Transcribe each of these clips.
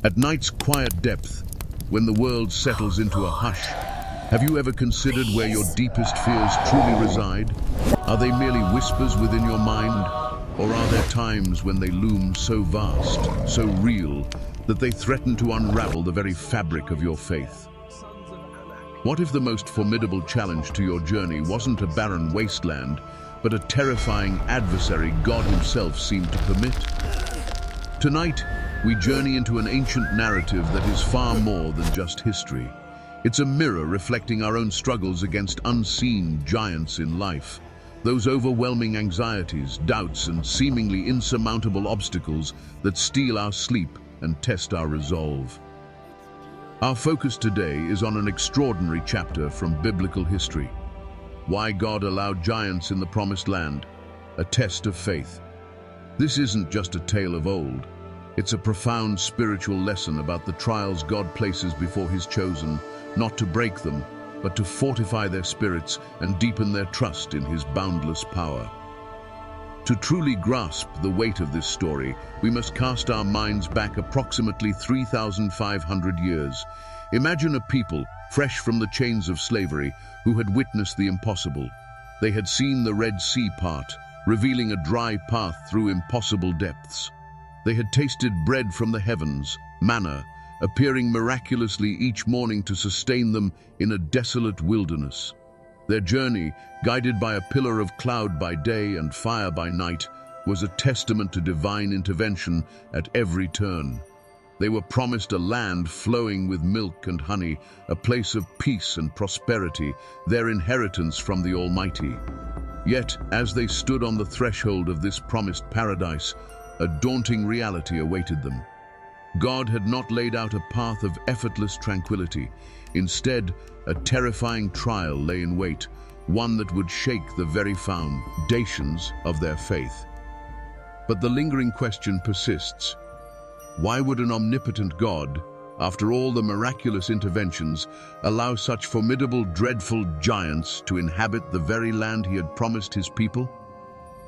At night's quiet depth, when the world settles into a hush, have you ever considered where your deepest fears truly reside? Are they merely whispers within your mind, or are there times when they loom so vast, so real, that they threaten to unravel the very fabric of your faith? What if the most formidable challenge to your journey wasn't a barren wasteland, but a terrifying adversary God Himself seemed to permit? Tonight, we journey into an ancient narrative that is far more than just history. It's a mirror reflecting our own struggles against unseen giants in life, those overwhelming anxieties, doubts, and seemingly insurmountable obstacles that steal our sleep and test our resolve. Our focus today is on an extraordinary chapter from biblical history. Why God allowed giants in the Promised Land, a test of faith. This isn't just a tale of old. It's a profound spiritual lesson about the trials God places before His chosen, not to break them, but to fortify their spirits and deepen their trust in His boundless power. To truly grasp the weight of this story, we must cast our minds back approximately 3,500 years. Imagine a people fresh from the chains of slavery who had witnessed the impossible. They had seen the Red Sea part, revealing a dry path through impossible depths. They had tasted bread from the heavens, manna, appearing miraculously each morning to sustain them in a desolate wilderness. Their journey, guided by a pillar of cloud by day and fire by night, was a testament to divine intervention at every turn. They were promised a land flowing with milk and honey, a place of peace and prosperity, their inheritance from the Almighty. Yet, as they stood on the threshold of this promised paradise, a daunting reality awaited them. God had not laid out a path of effortless tranquility. Instead, a terrifying trial lay in wait, one that would shake the very foundations of their faith. But the lingering question persists. Why would an omnipotent God, after all the miraculous interventions, allow such formidable, dreadful giants to inhabit the very land He had promised His people?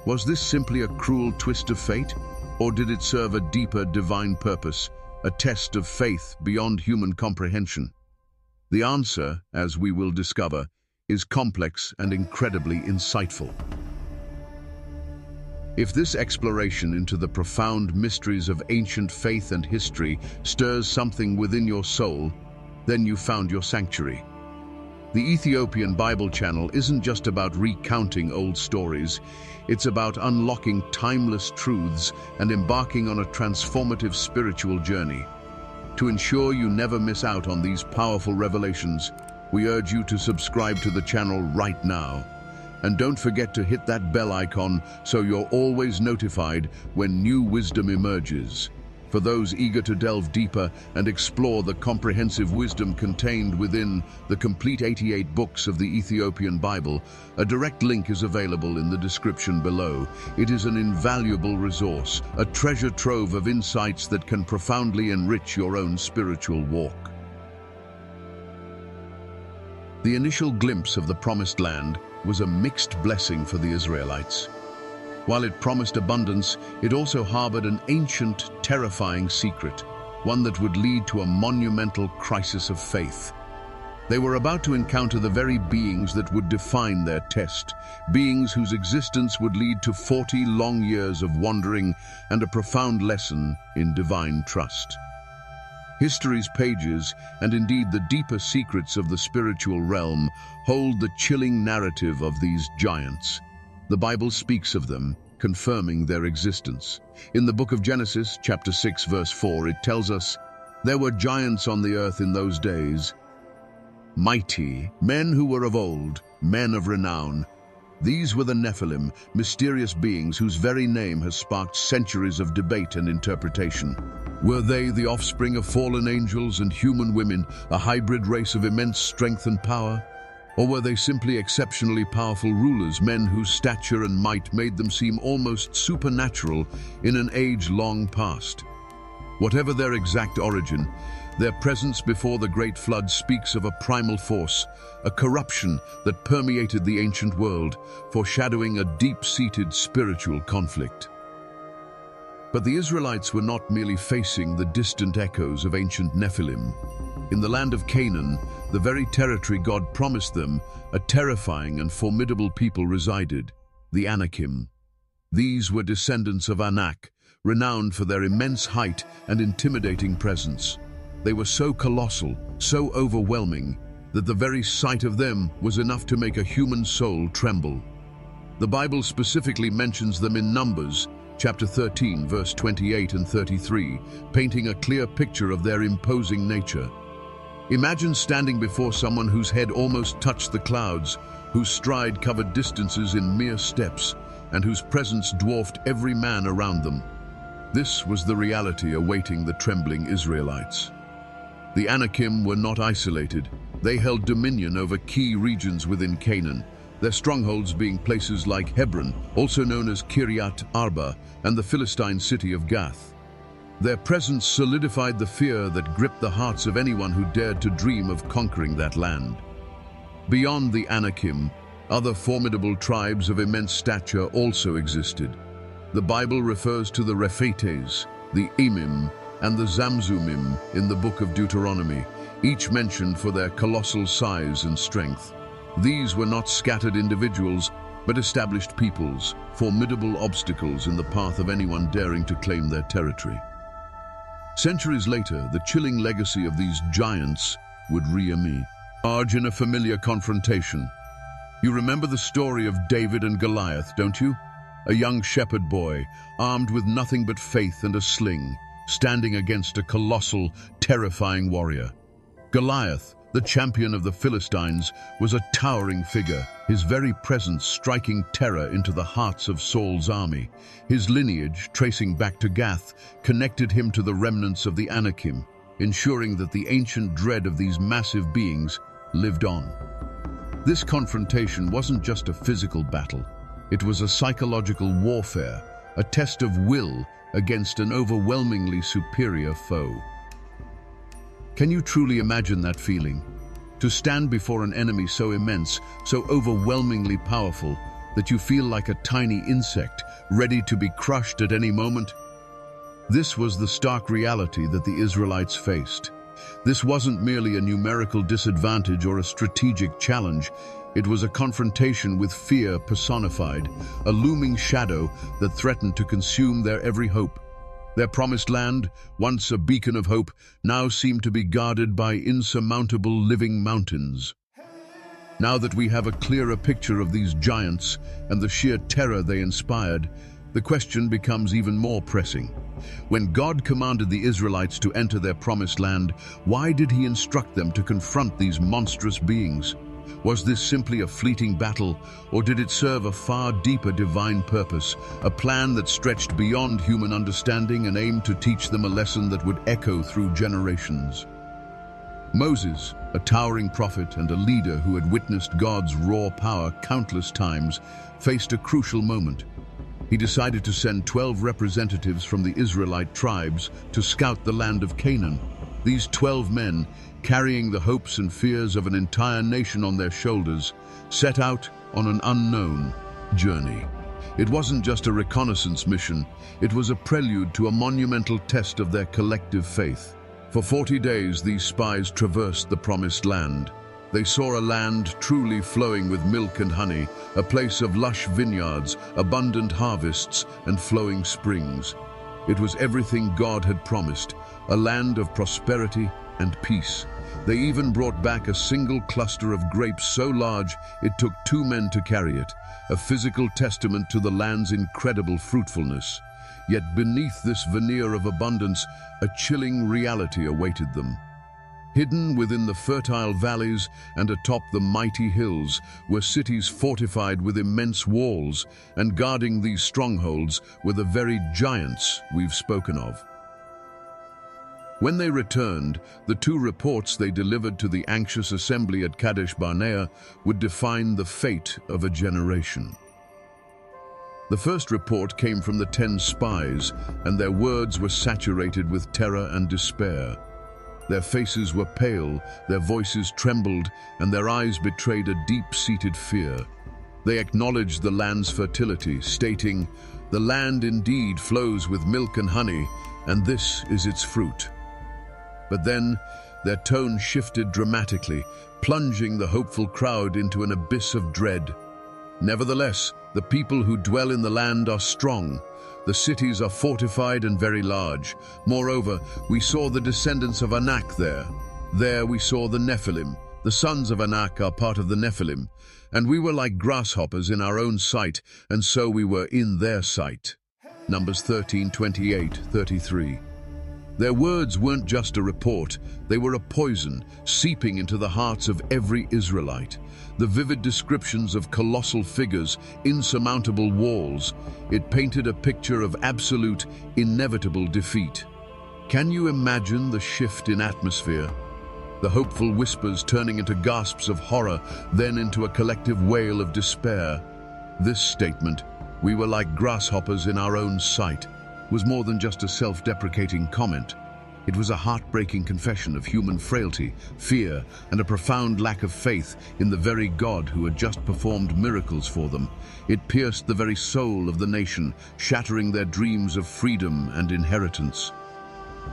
Was this simply a cruel twist of fate? Or did it serve a deeper divine purpose, a test of faith beyond human comprehension? The answer, as we will discover, is complex and incredibly insightful. If this exploration into the profound mysteries of ancient faith and history stirs something within your soul, then you found your sanctuary. The Ethiopian Bible Channel isn't just about recounting old stories, it's about unlocking timeless truths and embarking on a transformative spiritual journey. To ensure you never miss out on these powerful revelations, we urge you to subscribe to the channel right now. And don't forget to hit that bell icon so you're always notified when new wisdom emerges. For those eager to delve deeper and explore the comprehensive wisdom contained within the complete 88 books of the Ethiopian Bible, a direct link is available in the description below. It is an invaluable resource, a treasure trove of insights that can profoundly enrich your own spiritual walk. The initial glimpse of the Promised Land was a mixed blessing for the Israelites. While it promised abundance, it also harbored an ancient, terrifying secret, one that would lead to a monumental crisis of faith. They were about to encounter the very beings that would define their test, beings whose existence would lead to 40 long years of wandering and a profound lesson in divine trust. History's pages, and indeed the deeper secrets of the spiritual realm, hold the chilling narrative of these giants. The Bible speaks of them, confirming their existence. In the book of Genesis, chapter 6, verse 4, it tells us, "There were giants on the earth in those days, mighty, men who were of old, men of renown. These were the Nephilim, mysterious beings whose very name has sparked centuries of debate and interpretation. Were they the offspring of fallen angels and human women, a hybrid race of immense strength and power? Or were they simply exceptionally powerful rulers, men whose stature and might made them seem almost supernatural in an age long past? Whatever their exact origin, their presence before the Great Flood speaks of a primal force, a corruption that permeated the ancient world, foreshadowing a deep-seated spiritual conflict. But the Israelites were not merely facing the distant echoes of ancient Nephilim. In the land of Canaan, the very territory God promised them, a terrifying and formidable people resided, the Anakim. These were descendants of Anak, renowned for their immense height and intimidating presence. They were so colossal, so overwhelming, that the very sight of them was enough to make a human soul tremble. The Bible specifically mentions them in Numbers, chapter 13, verse 28 and 33, painting a clear picture of their imposing nature. Imagine standing before someone whose head almost touched the clouds, whose stride covered distances in mere steps, and whose presence dwarfed every man around them. This was the reality awaiting the trembling Israelites. The Anakim were not isolated. They held dominion over key regions within Canaan, their strongholds being places like Hebron, also known as Kiryat Arba, and the Philistine city of Gath. Their presence solidified the fear that gripped the hearts of anyone who dared to dream of conquering that land. Beyond the Anakim, other formidable tribes of immense stature also existed. The Bible refers to the Rephates, the Emim, and the Zamzumim in the book of Deuteronomy, each mentioned for their colossal size and strength. These were not scattered individuals, but established peoples, formidable obstacles in the path of anyone daring to claim their territory. Centuries later, the chilling legacy of these giants would re-emerge in a familiar confrontation. You remember the story of David and Goliath, don't you? A young shepherd boy, armed with nothing but faith and a sling, standing against a colossal, terrifying warrior. Goliath, the champion of the Philistines, was a towering figure, his very presence striking terror into the hearts of Saul's army. His lineage, tracing back to Gath, connected him to the remnants of the Anakim, ensuring that the ancient dread of these massive beings lived on. This confrontation wasn't just a physical battle. It was a psychological warfare, a test of will against an overwhelmingly superior foe. Can you truly imagine that feeling? To stand before an enemy so immense, so overwhelmingly powerful, that you feel like a tiny insect, ready to be crushed at any moment? This was the stark reality that the Israelites faced. This wasn't merely a numerical disadvantage or a strategic challenge. It was a confrontation with fear personified, a looming shadow that threatened to consume their every hope. Their promised land, once a beacon of hope, now seemed to be guarded by insurmountable living mountains. Now that we have a clearer picture of these giants and the sheer terror they inspired, the question becomes even more pressing. When God commanded the Israelites to enter their promised land, why did He instruct them to confront these monstrous beings? Was this simply a fleeting battle, or did it serve a far deeper divine purpose, a plan that stretched beyond human understanding and aimed to teach them a lesson that would echo through generations? Moses, a towering prophet and a leader who had witnessed God's raw power countless times, faced a crucial moment. He decided to send 12 representatives from the Israelite tribes to scout the land of Canaan. These 12 men, carrying the hopes and fears of an entire nation on their shoulders, set out on an unknown journey. It wasn't just a reconnaissance mission, it was a prelude to a monumental test of their collective faith. For 40 days, these spies traversed the promised land. They saw a land truly flowing with milk and honey, a place of lush vineyards, abundant harvests, and flowing springs. It was everything God had promised, a land of prosperity and peace. They even brought back a single cluster of grapes so large it took 2 men to carry it, a physical testament to the land's incredible fruitfulness. Yet beneath this veneer of abundance, a chilling reality awaited them. Hidden within the fertile valleys and atop the mighty hills were cities fortified with immense walls, and guarding these strongholds were the very giants we've spoken of. When they returned, the 2 reports they delivered to the anxious assembly at Kadesh Barnea would define the fate of a generation. The first report came from the 10 spies, and their words were saturated with terror and despair. Their faces were pale, their voices trembled, and their eyes betrayed a deep-seated fear. They acknowledged the land's fertility, stating, The land indeed flows with milk and honey, and this is its fruit. But then their tone shifted dramatically, plunging the hopeful crowd into an abyss of dread. Nevertheless, the people who dwell in the land are strong. The cities are fortified and very large. Moreover, we saw the descendants of Anak there. There we saw the Nephilim. The sons of Anak are part of the Nephilim. And we were like grasshoppers in our own sight, and so we were in their sight. Numbers 13:28-33. Their words weren't just a report, they were a poison, seeping into the hearts of every Israelite. The vivid descriptions of colossal figures, insurmountable walls, it painted a picture of absolute, inevitable defeat. Can you imagine the shift in atmosphere? The hopeful whispers turning into gasps of horror, then into a collective wail of despair. This statement, "We were like grasshoppers in our own sight," was more than just a self-deprecating comment. It was a heartbreaking confession of human frailty, fear, and a profound lack of faith in the very God who had just performed miracles for them. It pierced the very soul of the nation, shattering their dreams of freedom and inheritance.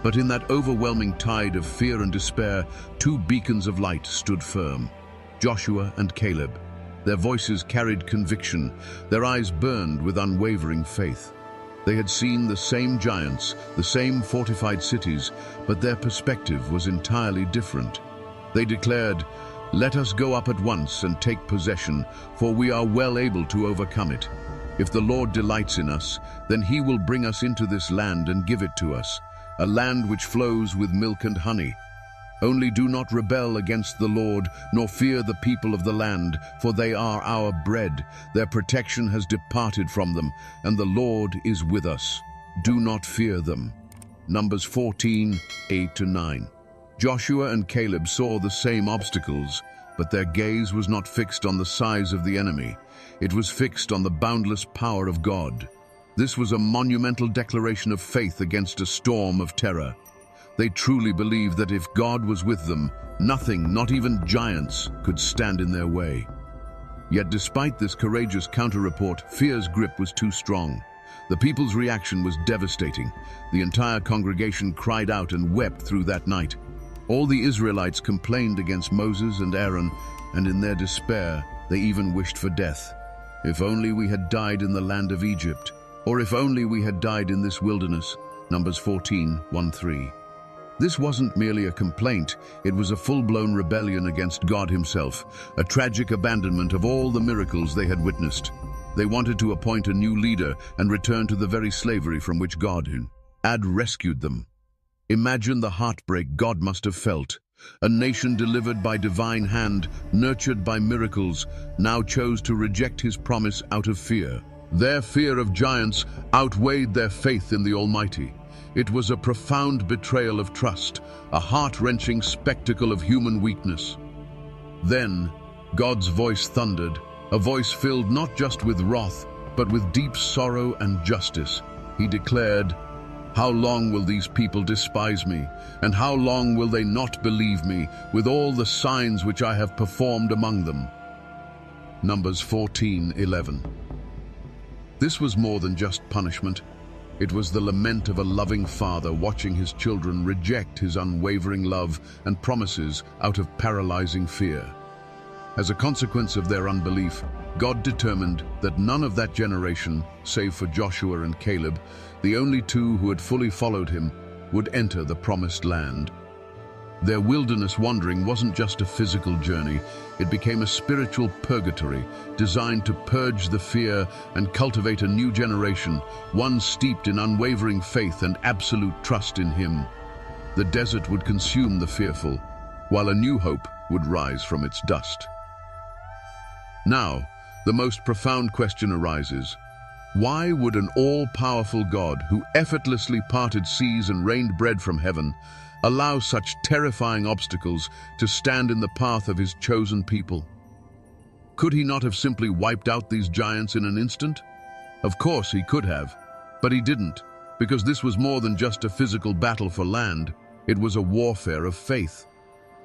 But in that overwhelming tide of fear and despair, two beacons of light stood firm: Joshua and Caleb. Their voices carried conviction, their eyes burned with unwavering faith. They had seen the same giants, the same fortified cities, but their perspective was entirely different. They declared, "Let us go up at once and take possession, for we are well able to overcome it. If the Lord delights in us, then he will bring us into this land and give it to us, a land which flows with milk and honey. Only do not rebel against the Lord, nor fear the people of the land, for they are our bread. Their protection has departed from them, and the Lord is with us. Do not fear them." Numbers 14:8-9. Joshua and Caleb saw the same obstacles, but their gaze was not fixed on the size of the enemy. It was fixed on the boundless power of God. This was a monumental declaration of faith against a storm of terror. They truly believed that if God was with them, nothing, not even giants, could stand in their way. Yet despite this courageous counter-report, fear's grip was too strong. The people's reaction was devastating. The entire congregation cried out and wept through that night. All the Israelites complained against Moses and Aaron, and in their despair, they even wished for death. "If only we had died in the land of Egypt, or if only we had died in this wilderness." Numbers 14:1-3. This wasn't merely a complaint, it was a full-blown rebellion against God himself, a tragic abandonment of all the miracles they had witnessed. They wanted to appoint a new leader and return to the very slavery from which God had rescued them. Imagine the heartbreak God must have felt. A nation delivered by divine hand, nurtured by miracles, now chose to reject his promise out of fear. Their fear of giants outweighed their faith in the Almighty. It was a profound betrayal of trust, a heart-wrenching spectacle of human weakness. Then, God's voice thundered, a voice filled not just with wrath, but with deep sorrow and justice. He declared, "How long will these people despise me? And how long will they not believe me, with all the signs which I have performed among them?" Numbers 14:11. This was more than just punishment. It was the lament of a loving father watching his children reject his unwavering love and promises out of paralyzing fear. As a consequence of their unbelief, God determined that none of that generation, save for Joshua and Caleb, the only two who had fully followed him, would enter the promised land. Their wilderness wandering wasn't just a physical journey, it became a spiritual purgatory designed to purge the fear and cultivate a new generation, one steeped in unwavering faith and absolute trust in him. The desert would consume the fearful, while a new hope would rise from its dust. Now, the most profound question arises. Why would an all-powerful God who effortlessly parted seas and rained bread from heaven allow such terrifying obstacles to stand in the path of his chosen people? Could he not have simply wiped out these giants in an instant? Of course he could have, but he didn't, because this was more than just a physical battle for land. It was a warfare of faith.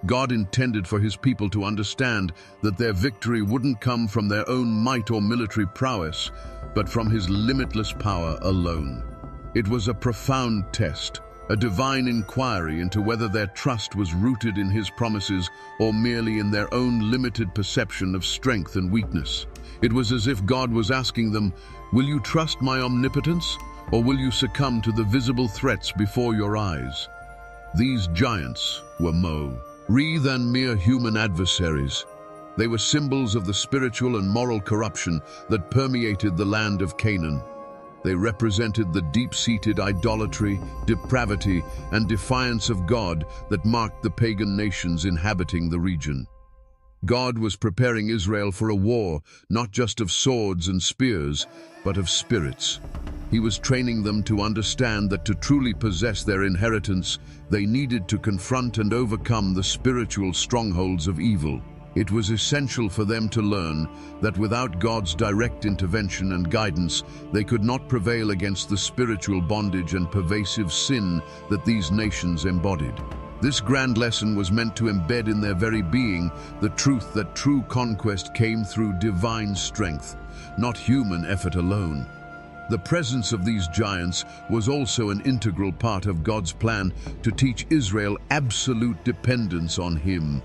God intended for his people to understand that their victory wouldn't come from their own might or military prowess, but from his limitless power alone. It was a profound test, a divine inquiry into whether their trust was rooted in his promises or merely in their own limited perception of strength and weakness. It was as if God was asking them, "Will you trust my omnipotence, or will you succumb to the visible threats before your eyes?" These giants were more than mere human adversaries. They were symbols of the spiritual and moral corruption that permeated the land of Canaan. They represented the deep-seated idolatry, depravity, and defiance of God that marked the pagan nations inhabiting the region. God was preparing Israel for a war, not just of swords and spears, but of spirits. He was training them to understand that to truly possess their inheritance, they needed to confront and overcome the spiritual strongholds of evil. It was essential for them to learn that without God's direct intervention and guidance, they could not prevail against the spiritual bondage and pervasive sin that these nations embodied. This grand lesson was meant to embed in their very being the truth that true conquest came through divine strength, not human effort alone. The presence of these giants was also an integral part of God's plan to teach Israel absolute dependence on him.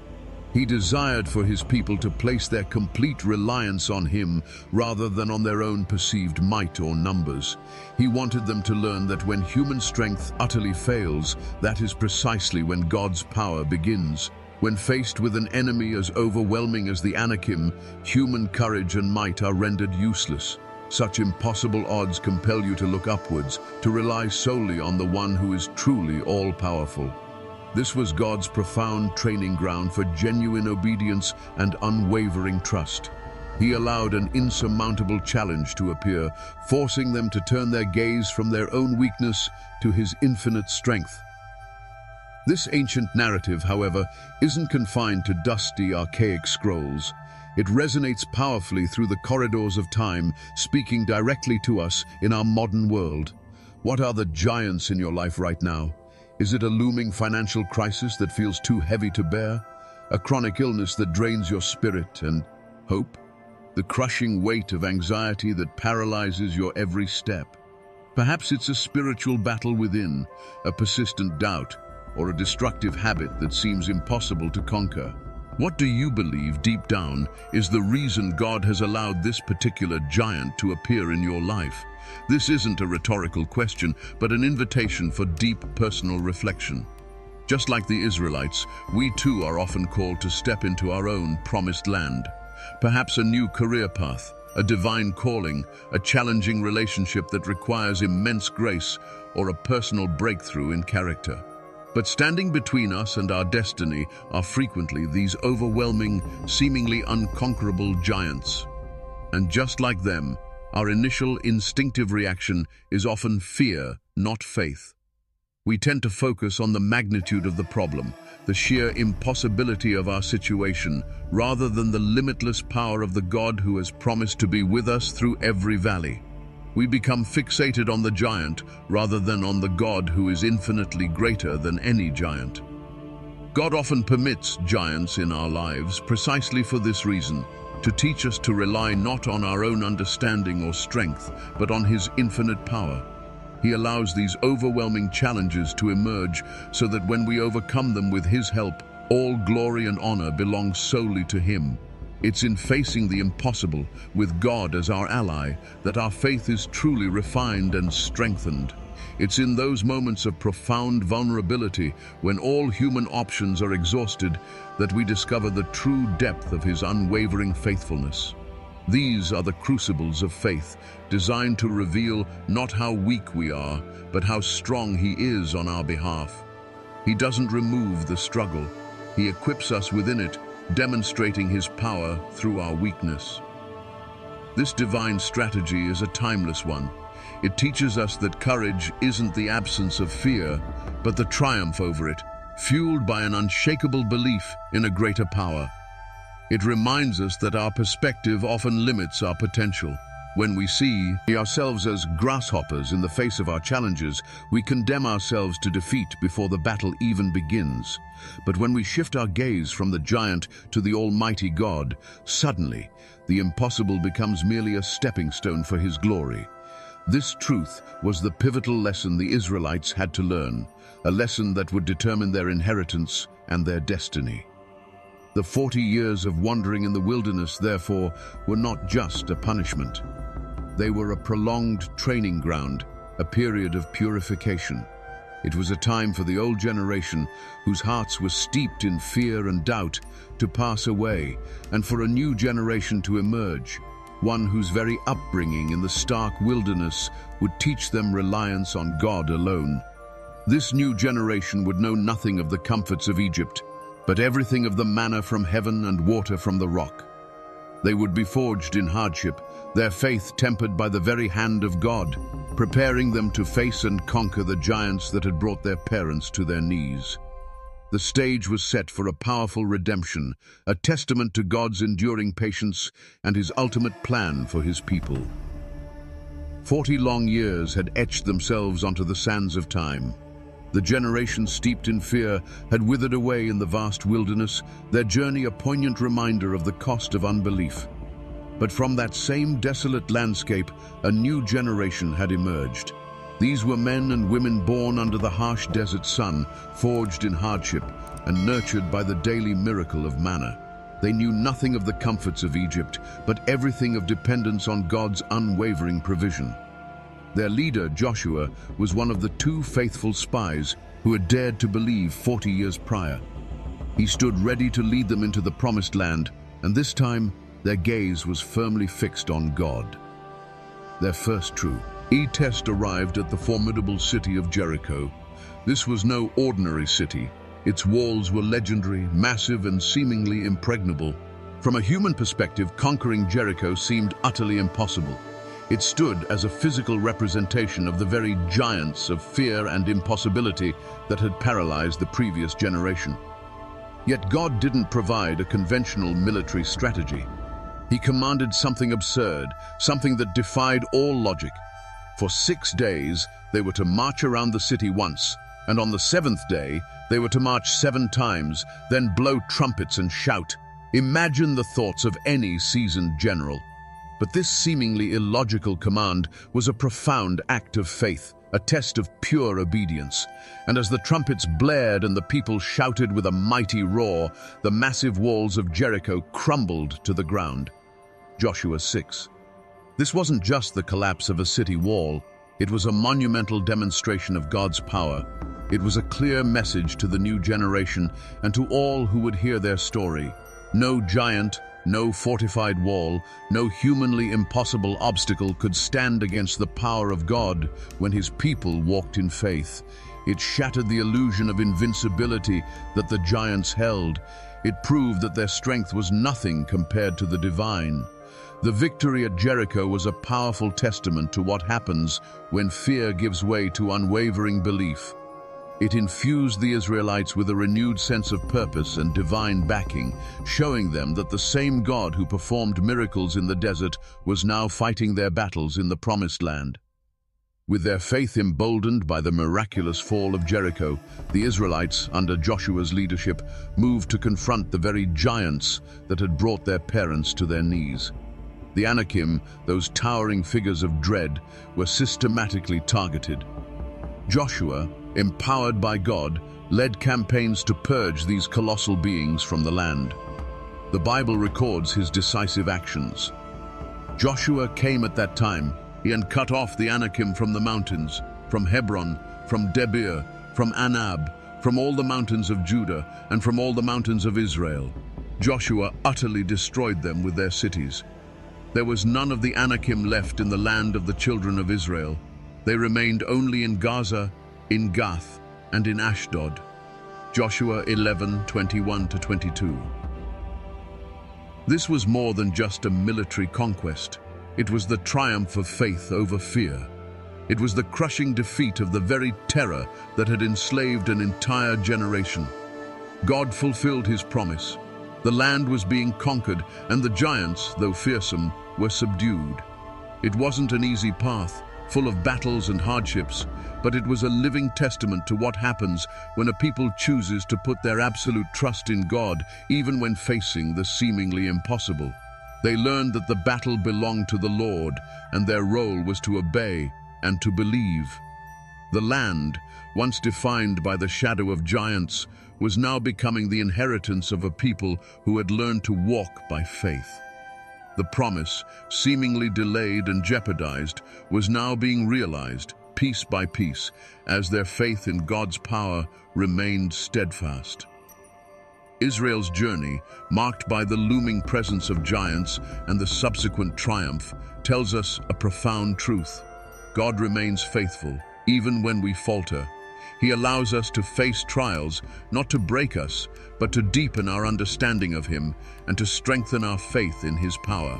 He desired for his people to place their complete reliance on him rather than on their own perceived might or numbers. He wanted them to learn that when human strength utterly fails, that is precisely when God's power begins. When faced with an enemy as overwhelming as the Anakim, human courage and might are rendered useless. Such impossible odds compel you to look upwards, to rely solely on the one who is truly all-powerful. This was God's profound training ground for genuine obedience and unwavering trust. He allowed an insurmountable challenge to appear, forcing them to turn their gaze from their own weakness to his infinite strength. This ancient narrative, however, isn't confined to dusty, archaic scrolls. It resonates powerfully through the corridors of time, speaking directly to us in our modern world. What are the giants in your life right now? Is it a looming financial crisis that feels too heavy to bear? A chronic illness that drains your spirit and hope? The crushing weight of anxiety that paralyzes your every step? Perhaps it's a spiritual battle within, a persistent doubt, or a destructive habit that seems impossible to conquer. What do you believe deep down is the reason God has allowed this particular giant to appear in your life? This isn't a rhetorical question, but an invitation for deep personal reflection. Just like the Israelites, we too are often called to step into our own promised land. Perhaps a new career path, a divine calling, a challenging relationship that requires immense grace, or a personal breakthrough in character. But standing between us and our destiny are frequently these overwhelming, seemingly unconquerable giants. And just like them, our initial instinctive reaction is often fear, not faith. We tend to focus on the magnitude of the problem, the sheer impossibility of our situation, rather than the limitless power of the God who has promised to be with us through every valley. We become fixated on the giant rather than on the God who is infinitely greater than any giant. God often permits giants in our lives precisely for this reason, to teach us to rely not on our own understanding or strength, but on his infinite power. He allows these overwhelming challenges to emerge so that when we overcome them with his help, all glory and honor belongs solely to him. It's in facing the impossible, with God as our ally, that our faith is truly refined and strengthened. It's in those moments of profound vulnerability, when all human options are exhausted, that we discover the true depth of his unwavering faithfulness. These are the crucibles of faith, designed to reveal not how weak we are, but how strong he is on our behalf. He doesn't remove the struggle. He equips us within it, demonstrating his power through our weakness. This divine strategy is a timeless one. It teaches us that courage isn't the absence of fear, but the triumph over it, fueled by an unshakable belief in a greater power. It reminds us that our perspective often limits our potential. When we see ourselves as grasshoppers in the face of our challenges, we condemn ourselves to defeat before the battle even begins. But when we shift our gaze from the giant to the Almighty God, suddenly, the impossible becomes merely a stepping stone for His glory. This truth was the pivotal lesson the Israelites had to learn, a lesson that would determine their inheritance and their destiny. The 40 years of wandering in the wilderness, therefore, were not just a punishment. They were a prolonged training ground, a period of purification. It was a time for the old generation, whose hearts were steeped in fear and doubt, to pass away, and for a new generation to emerge, one whose very upbringing in the stark wilderness would teach them reliance on God alone. This new generation would know nothing of the comforts of Egypt, but everything of the manna from heaven and water from the rock. They would be forged in hardship, their faith tempered by the very hand of God, preparing them to face and conquer the giants that had brought their parents to their knees. The stage was set for a powerful redemption, a testament to God's enduring patience and His ultimate plan for His people. 40 long years had etched themselves onto the sands of time. The generation steeped in fear had withered away in the vast wilderness, their journey a poignant reminder of the cost of unbelief. But from that same desolate landscape, a new generation had emerged. These were men and women born under the harsh desert sun, forged in hardship, and nurtured by the daily miracle of manna. They knew nothing of the comforts of Egypt, but everything of dependence on God's unwavering provision. Their leader, Joshua, was one of the 2 faithful spies who had dared to believe 40 years prior. He stood ready to lead them into the promised land, and this time their gaze was firmly fixed on God. Their first true test arrived at the formidable city of Jericho. This was no ordinary city. Its walls were legendary, massive, and seemingly impregnable. From a human perspective, conquering Jericho seemed utterly impossible. It stood as a physical representation of the very giants of fear and impossibility that had paralyzed the previous generation. Yet God didn't provide a conventional military strategy. He commanded something absurd, something that defied all logic. For 6 days, they were to march around the city once, and on the 7th day, they were to march 7 times, then blow trumpets and shout. Imagine the thoughts of any seasoned general. But this seemingly illogical command was a profound act of faith, a test of pure obedience. And as the trumpets blared and the people shouted with a mighty roar, the massive walls of Jericho crumbled to the ground. Joshua 6. This wasn't just the collapse of a city wall. It was a monumental demonstration of God's power. It was a clear message to the new generation and to all who would hear their story. No giant, no fortified wall, no humanly impossible obstacle could stand against the power of God when His people walked in faith. It shattered the illusion of invincibility that the giants held. It proved that their strength was nothing compared to the divine. The victory at Jericho was a powerful testament to what happens when fear gives way to unwavering belief. It infused the Israelites with a renewed sense of purpose and divine backing, showing them that the same God who performed miracles in the desert was now fighting their battles in the Promised Land. With their faith emboldened by the miraculous fall of Jericho, the Israelites, under Joshua's leadership, moved to confront the very giants that had brought their parents to their knees. The Anakim, those towering figures of dread, were systematically targeted. Joshua, empowered by God, led campaigns to purge these colossal beings from the land. The Bible records his decisive actions. Joshua came at that time and cut off the Anakim from the mountains, from Hebron, from Debir, from Anab, from all the mountains of Judah, and from all the mountains of Israel. Joshua utterly destroyed them with their cities. There was none of the Anakim left in the land of the children of Israel. They remained only in Gaza, in Gath, and in Ashdod. Joshua 11:21-22. This was more than just a military conquest. It was the triumph of faith over fear. It was the crushing defeat of the very terror that had enslaved an entire generation. God fulfilled His promise. The land was being conquered, and the giants, though fearsome, were subdued. It wasn't an easy path, full of battles and hardships, but it was a living testament to what happens when a people chooses to put their absolute trust in God, even when facing the seemingly impossible. They learned that the battle belonged to the Lord, and their role was to obey and to believe. The land, once defined by the shadow of giants, was now becoming the inheritance of a people who had learned to walk by faith. The promise, seemingly delayed and jeopardized, was now being realized, piece by piece, as their faith in God's power remained steadfast. Israel's journey, marked by the looming presence of giants and the subsequent triumph, tells us a profound truth. God remains faithful, even when we falter. He allows us to face trials, not to break us, but to deepen our understanding of Him and to strengthen our faith in His power.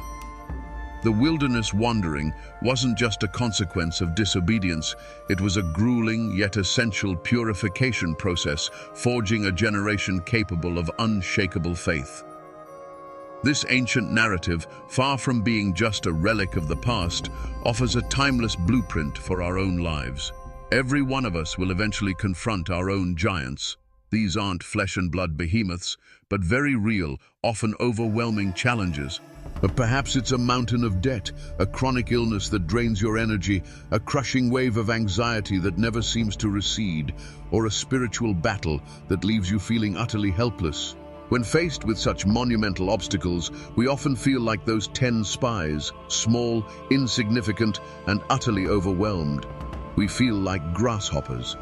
The wilderness wandering wasn't just a consequence of disobedience, it was a grueling yet essential purification process, forging a generation capable of unshakable faith. This ancient narrative, far from being just a relic of the past, offers a timeless blueprint for our own lives. Every one of us will eventually confront our own giants. These aren't flesh and blood behemoths, but very real, often overwhelming challenges. But perhaps it's a mountain of debt, a chronic illness that drains your energy, a crushing wave of anxiety that never seems to recede, or a spiritual battle that leaves you feeling utterly helpless. When faced with such monumental obstacles, we often feel like those 10 spies, small, insignificant, and utterly overwhelmed. We feel like grasshoppers.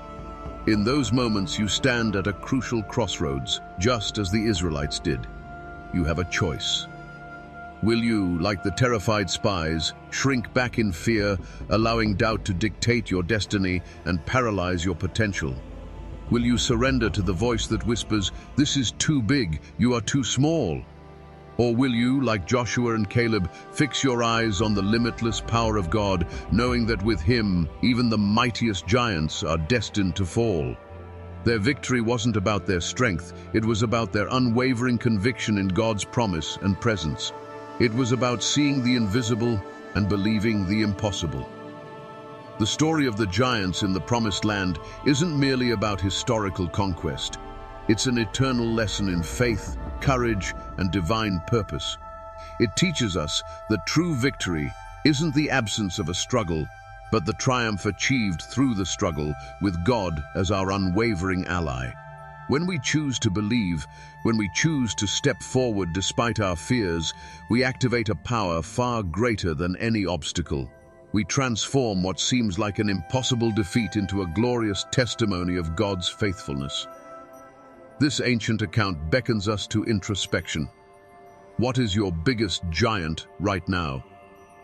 In those moments, you stand at a crucial crossroads, just as the Israelites did. You have a choice. Will you, like the terrified spies, shrink back in fear, allowing doubt to dictate your destiny and paralyze your potential? Will you surrender to the voice that whispers, "This is too big, you are too small"? Or will you, like Joshua and Caleb, fix your eyes on the limitless power of God, knowing that with Him, even the mightiest giants are destined to fall? Their victory wasn't about their strength, it was about their unwavering conviction in God's promise and presence. It was about seeing the invisible and believing the impossible. The story of the giants in the Promised Land isn't merely about historical conquest. It's an eternal lesson in faith, courage, and divine purpose. It teaches us that true victory isn't the absence of a struggle, but the triumph achieved through the struggle with God as our unwavering ally. When we choose to believe, when we choose to step forward despite our fears, we activate a power far greater than any obstacle. We transform what seems like an impossible defeat into a glorious testimony of God's faithfulness. This ancient account beckons us to introspection. What is your biggest giant right now?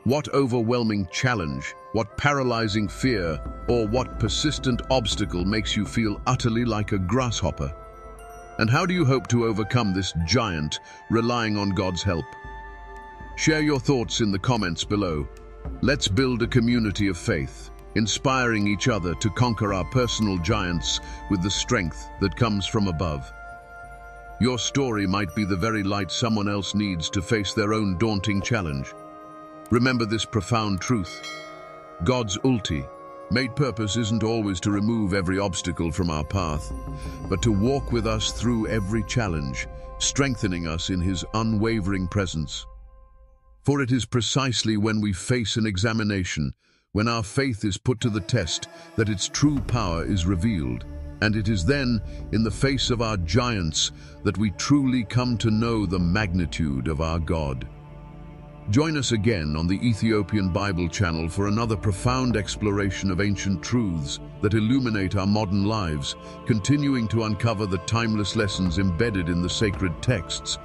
What overwhelming challenge, what paralyzing fear, or what persistent obstacle makes you feel utterly like a grasshopper? And how do you hope to overcome this giant, relying on God's help? Share your thoughts in the comments below. Let's build a community of faith, inspiring each other to conquer our personal giants with the strength that comes from above. Your story might be the very light someone else needs to face their own daunting challenge. Remember this profound truth. God's ultimate purpose isn't always to remove every obstacle from our path, but to walk with us through every challenge, strengthening us in His unwavering presence. For it is precisely when we face an examination, when our faith is put to the test, that its true power is revealed. And it is then, in the face of our giants, that we truly come to know the magnitude of our God. Join us again on the Ethiopian Bible channel for another profound exploration of ancient truths that illuminate our modern lives, continuing to uncover the timeless lessons embedded in the sacred texts